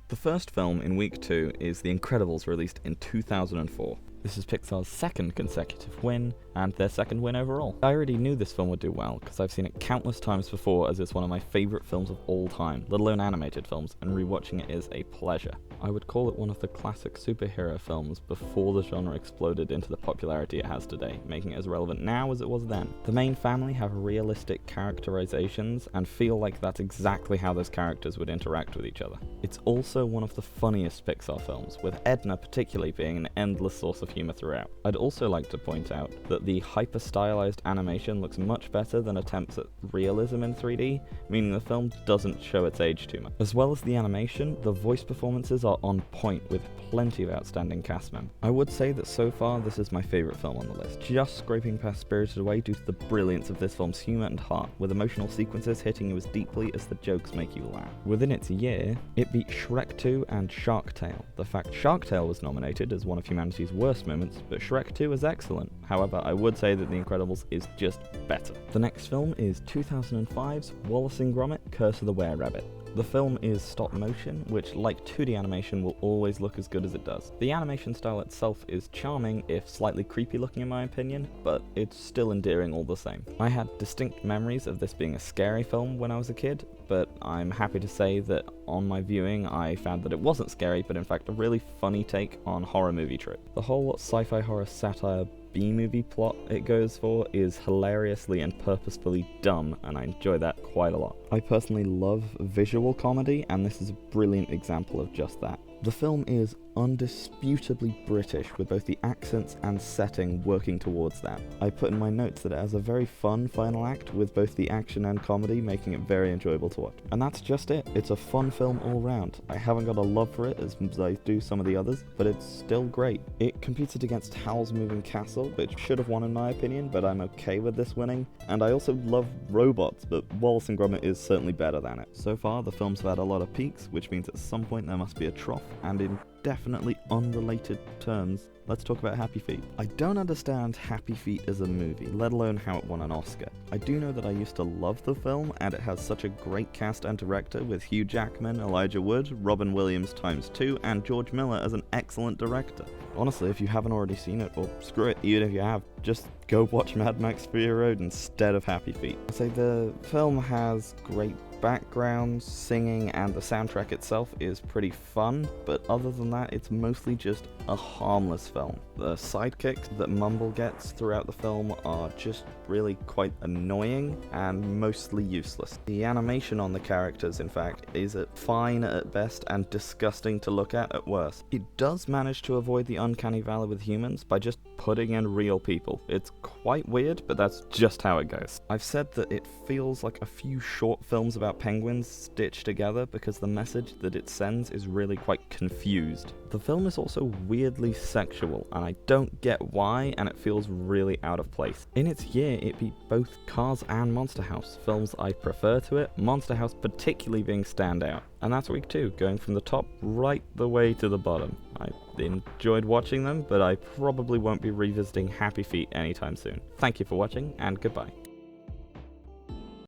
The first film in week 2 is The Incredibles, released in 2004. This is Pixar's second consecutive win, and their second win overall. I already knew this film would do well, because I've seen it countless times before, as it's one of my favourite films of all time, let alone animated films, and rewatching it is a pleasure. I would call it one of the classic superhero films before the genre exploded into the popularity it has today, making it as relevant now as it was then. The main family have realistic characterizations, and feel like that's exactly how those characters would interact with each other. It's also one of the funniest Pixar films, with Edna particularly being an endless source of humour throughout. I'd also like to point out that the hyper-stylized animation looks much better than attempts at realism in 3D, meaning the film doesn't show its age too much. As well as the animation, the voice performances are on point with plenty of outstanding cast members. I would say that so far this is my favourite film on the list, just scraping past Spirited Away due to the brilliance of this film's humour and heart, with emotional sequences hitting you as deeply as the jokes make you laugh. Within its year, it beat Shrek 2 and Shark Tale. The fact Shark Tale was nominated as one of humanity's worst moments, but Shrek 2 is excellent. However, I would say that The Incredibles is just better. The next film is 2005's Wallace and Gromit: Curse of the WereRabbit. The film is stop motion, which, like 2D animation, will always look as good as it does. The animation style itself is charming, if slightly creepy looking in my opinion, but it's still endearing all the same. I had distinct memories of this being a scary film when I was a kid, but I'm happy to say that on my viewing I found that it wasn't scary, but in fact a really funny take on horror movie trope. The whole sci-fi horror satire B-movie plot it goes for is hilariously and purposefully dumb, and I enjoy that quite a lot. I personally love visual comedy, and this is a brilliant example of just that. The film is undisputably British, with both the accents and setting working towards that. I put in my notes that it has a very fun final act, with both the action and comedy making it very enjoyable to watch. And that's just it. It's a fun film all round. I haven't got a love for it as I do some of the others, but it's still great. It competed against Howl's Moving Castle, which should have won in my opinion, but I'm okay with this winning. And I also love robots, but Wallace and Gromit is certainly better than it. So far, the films have had a lot of peaks, which means at some point there must be a trough, and in definitely unrelated terms, let's talk about Happy Feet. I don't understand Happy Feet as a movie, let alone how it won an Oscar. I do know that I used to love the film, and it has such a great cast and director, with Hugh Jackman, Elijah Wood, Robin Williams ×2, and George Miller as an excellent director. Honestly, if you haven't already seen it, well, screw it, even if you have, just go watch Mad Max Fury Road instead of Happy Feet. I'd say the film has great background, singing, and the soundtrack itself is pretty fun, but other than that, it's mostly just a harmless film. The sidekicks that Mumble gets throughout the film are just really quite annoying and mostly useless. The animation on the characters, in fact, is fine at best and disgusting to look at worst. It does manage to avoid the uncanny valley with humans by just putting in real people. It's quite weird, but that's just how it goes. I've said that it feels like a few short films about penguins stitched together because the message that it sends is really quite confused. The film is also weirdly sexual, and I don't get why, and it feels really out of place. In its year, it beat both Cars and Monster House, films I prefer to it, Monster House particularly being standout. And that's week 2, going from the top right the way to the bottom. I enjoyed watching them, but I probably won't be revisiting Happy Feet anytime soon. Thank you for watching, and goodbye.